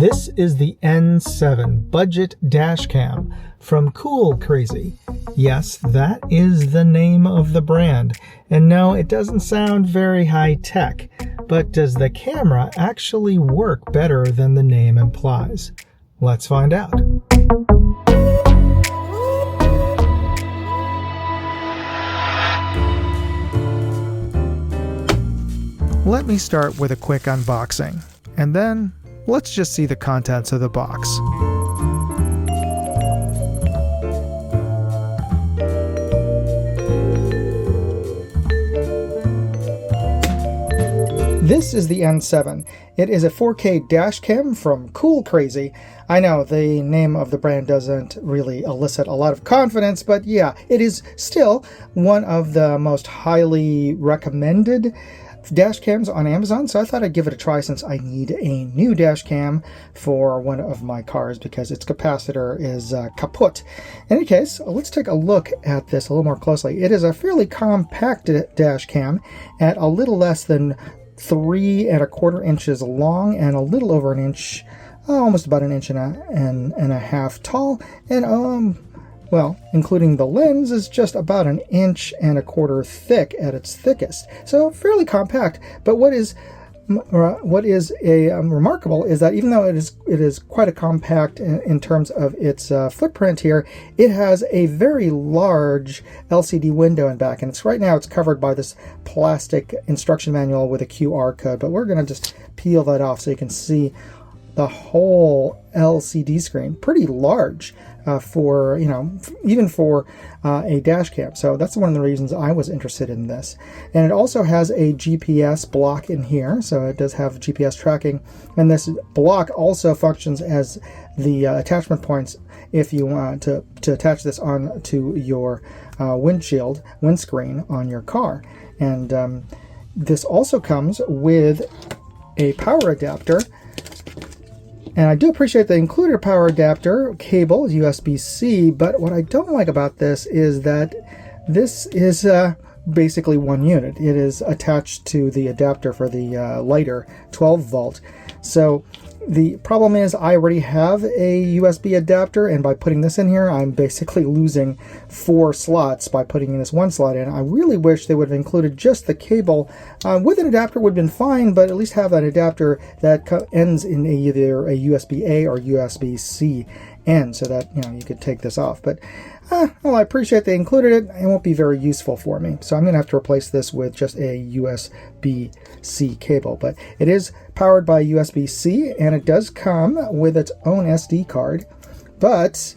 This is the N7 Budget Dash Cam from Coolcrazy. Yes, that is the name of the brand. And no, it doesn't sound very high-tech, but does the camera actually work better than the name implies? Let's find out. Let me start with a quick unboxing, and then let's just see the contents of the box. This is the N7. It is a 4K dash cam from Coolcrazy. I know the name of the brand doesn't really elicit a lot of confidence, but yeah, it is still one of the most highly recommended dash cams on Amazon, so I thought I'd give it a try since I need a new dash cam for one of my cars because its capacitor is kaput. In any case, let's take a look at this a little more closely. It is a fairly compact dash cam at a little less than 3¼ inches long and a little over an inch, almost about an inch and a half tall, and well, including the lens, is just about 1¼ inch thick at its thickest. So fairly compact. But what is remarkable is that even though it is quite a compact in terms of its footprint here, it has a very large LCD window in back, and right now it's covered by this plastic instruction manual with a QR code. But we're going to just peel that off so you can see the whole LCD screen. Pretty large for, even for a dash cam. So that's one of the reasons I was interested in this. And it also has a GPS block in here, so it does have GPS tracking. And this block also functions as the attachment points if you want to attach this on to your windscreen on your car. And this also comes with a power adapter. And I do appreciate they included a power adapter cable, USB-C, but what I don't like about this is that this is basically one unit. It is attached to the adapter for the lighter 12 volt. So the problem is I already have a USB adapter, and by putting this in here, I'm basically losing 4 slots by putting this one slot in. I really wish they would have included just the cable. With an adapter would have been fine, but at least have an adapter that ends in either a USB-A or USB-C end, so that you could take this off. But well, I appreciate they included it. It won't be very useful for me, so I'm going to have to replace this with just a USB-C cable. But it is powered by USB-C, and it does come with its own SD card. But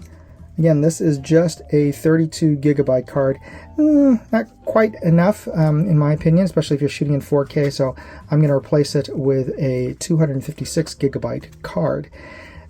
again, this is just a 32 gigabyte card. Not quite enough, in my opinion, especially if you're shooting in 4K. So I'm going to replace it with a 256 gigabyte card.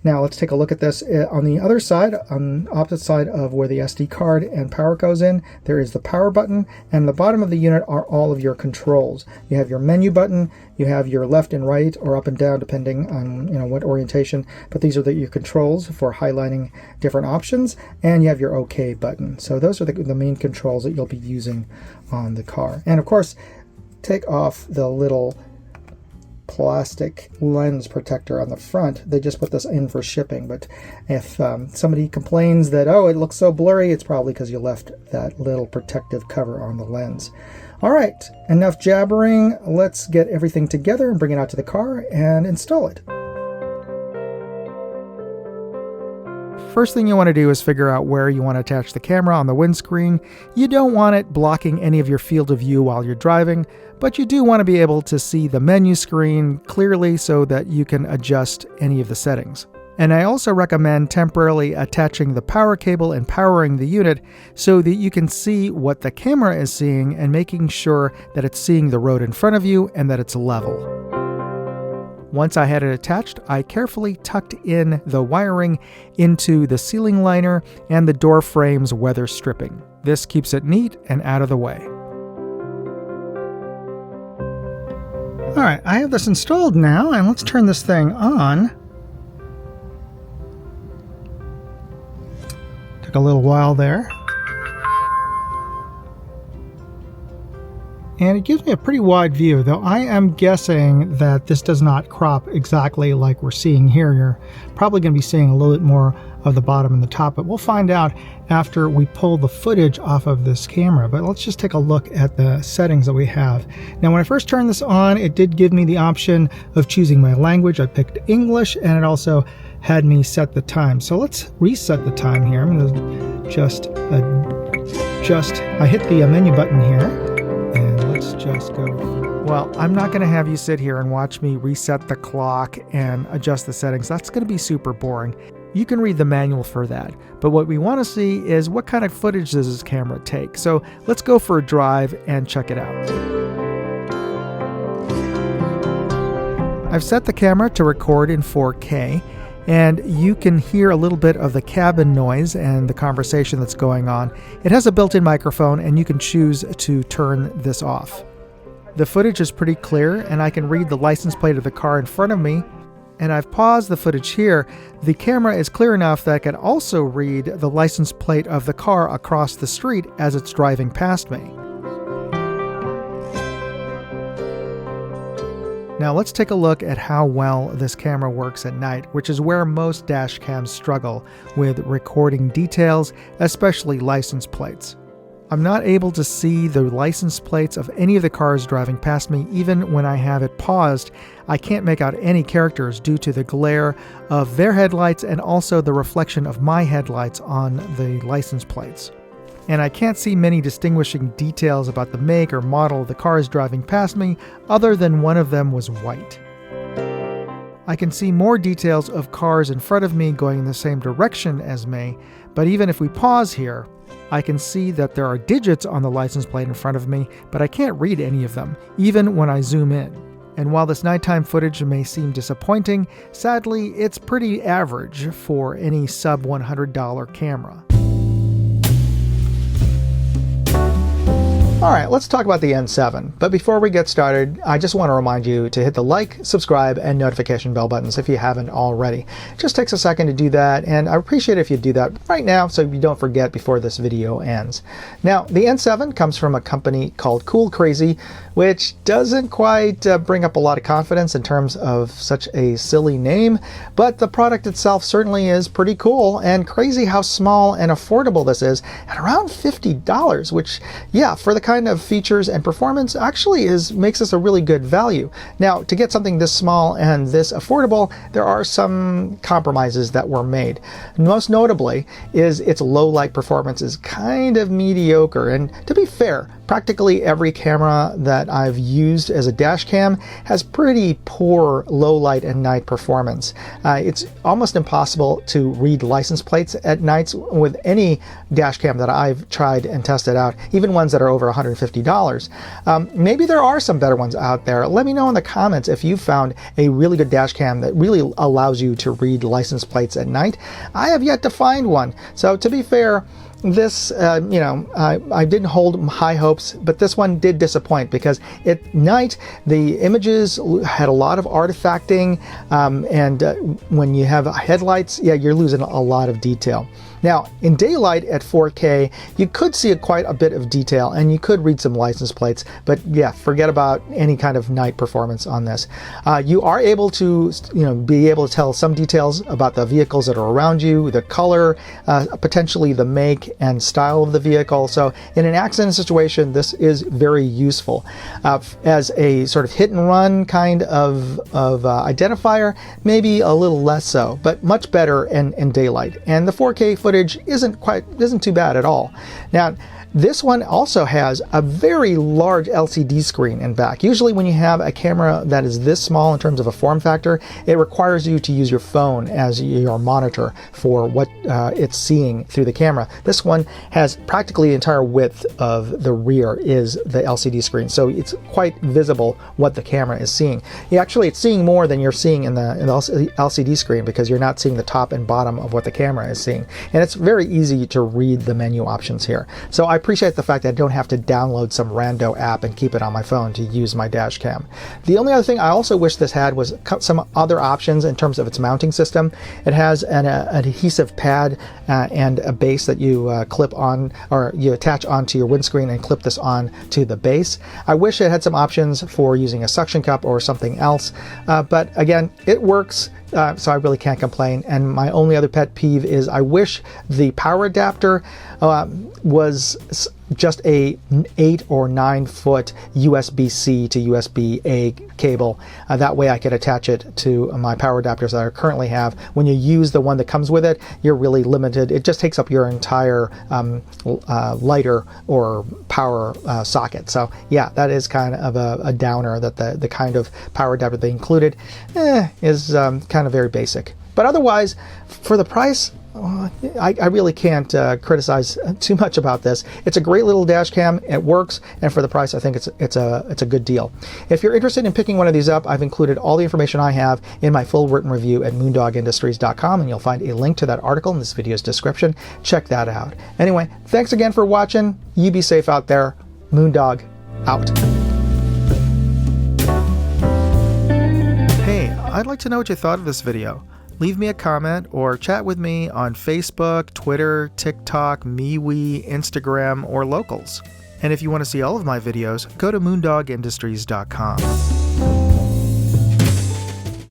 Now let's take a look at this. On the other side, on the opposite side of where the SD card and power goes in, there is the power button, and the bottom of the unit are all of your controls. You have your menu button, you have your left and right, or up and down depending on what orientation, but these are your controls for highlighting different options, and you have your OK button. So those are the main controls that you'll be using on the car. And of course, take off the little plastic lens protector on the front. They just put this in for shipping, but if somebody complains that, oh, it looks so blurry, it's probably because you left that little protective cover on the lens. All right, enough jabbering. Let's get everything together and bring it out to the car and install it. First thing you want to do is figure out where you want to attach the camera on the windscreen. You don't want it blocking any of your field of view while you're driving, but you do want to be able to see the menu screen clearly so that you can adjust any of the settings. And I also recommend temporarily attaching the power cable and powering the unit so that you can see what the camera is seeing and making sure that it's seeing the road in front of you and that it's level. Once I had it attached, I carefully tucked in the wiring into the ceiling liner and the door frame's weather stripping. This keeps it neat and out of the way. Alright, I have this installed now, and let's turn this thing on. Took a little while there. and it gives me a pretty wide view, though I am guessing that this does not crop exactly like we're seeing here. You're probably going to be seeing a little bit more of the bottom and the top, but we'll find out after we pull the footage off of this camera. But let's just take a look at the settings that we have. Now, when I first turned this on, it did give me the option of choosing my language. I picked English, and it also had me set the time. So let's reset the time here. I'm going to just I hit the menu button here, and let's just go. Well, I'm not going to have you sit here and watch me reset the clock and adjust the settings. That's going to be super boring. You can read the manual for that. But what we want to see is what kind of footage does this camera take. So let's go for a drive and check it out. I've set the camera to record in 4K. And you can hear a little bit of the cabin noise and the conversation that's going on. It has a built-in microphone, and you can choose to turn this off. The footage is pretty clear, and I can read the license plate of the car in front of me. And I've paused the footage here. The camera is clear enough that I can also read the license plate of the car across the street as it's driving past me. Now let's take a look at how well this camera works at night, which is where most dash cams struggle with recording details, especially license plates. I'm not able to see the license plates of any of the cars driving past me. Even when I have it paused, I can't make out any characters due to the glare of their headlights and also the reflection of my headlights on the license plates. And I can't see many distinguishing details about the make or model of the cars driving past me, other than one of them was white. I can see more details of cars in front of me going in the same direction as me, but even if we pause here, I can see that there are digits on the license plate in front of me, but I can't read any of them, even when I zoom in. And while this nighttime footage may seem disappointing, sadly, it's pretty average for any sub $100 camera. Alright, let's talk about the N7. But before we get started, I just want to remind you to hit the like, subscribe, and notification bell buttons if you haven't already. It just takes a second to do that, and I appreciate it if you do that right now so you don't forget before this video ends. Now, the N7 comes from a company called Coolcrazy, which doesn't quite bring up a lot of confidence in terms of such a silly name, but the product itself certainly is pretty cool, and crazy how small and affordable this is at around $50, which, yeah, for the kind of features and performance actually makes this a really good value. Now, to get something this small and this affordable, there are some compromises that were made. Most notably is its low light performance is kind of mediocre, and to be fair, practically every camera that I've used as a dash cam has pretty poor low light and night performance. It's almost impossible to read license plates at nights with any dash cam that I've tried and tested out, even ones that are over $150. Maybe there are some better ones out there. Let me know in the comments if you found a really good dash cam that really allows you to read license plates at night. I have yet to find one. So to be fair, this, I didn't hold high hopes, but this one did disappoint because at night the images had a lot of artifacting, and when you have headlights, yeah, you're losing a lot of detail. Now, in daylight at 4K, you could see quite a bit of detail, and you could read some license plates, but yeah, forget about any kind of night performance on this. You are able to, be able to tell some details about the vehicles that are around you, the color, potentially the make and style of the vehicle. So in an accident situation, this is very useful. As a sort of hit and run kind of identifier, maybe a little less so, but much better in daylight. And the 4K footage isn't too bad at all. Now, this one also has a very large LCD screen in back. Usually when you have a camera that is this small in terms of a form factor, it requires you to use your phone as your monitor for what it's seeing through the camera. This one has practically the entire width of the rear is the LCD screen, so it's quite visible what the camera is seeing. It's seeing more than you're seeing in the LCD screen because you're not seeing the top and bottom of what the camera is seeing. And it's very easy to read the menu options here. So I appreciate the fact that I don't have to download some rando app and keep it on my phone to use my dash cam. The only other thing I also wish this had was some other options in terms of its mounting system. It has an adhesive pad and a base that you clip on, or you attach onto your windscreen and clip this on to the base. I wish it had some options for using a suction cup or something else, but again, it works. So I really can't complain. And my only other pet peeve is I wish the power adapter was just a 8 or 9 foot USB-C to USB-A cable. That way I could attach it to my power adapters that I currently have. When you use the one that comes with it, you're really limited. It just takes up your entire lighter or power socket. So yeah, that is kind of a downer, that the kind of power adapter they included is kind of very basic. But otherwise, for the price, I really can't criticize too much about this. It's a great little dash cam. It works, and for the price, I think it's a good deal. If you're interested in picking one of these up, I've included all the information I have in my full written review at moondogindustries.com, and you'll find a link to that article in this video's description. Check that out. Anyway, thanks again for watching. You be safe out there. Moondog out. Hey, I'd like to know what you thought of this video. Leave me a comment or chat with me on Facebook, Twitter, TikTok, MeWe, Instagram, or Locals. And if you want to see all of my videos, go to moondogindustries.com.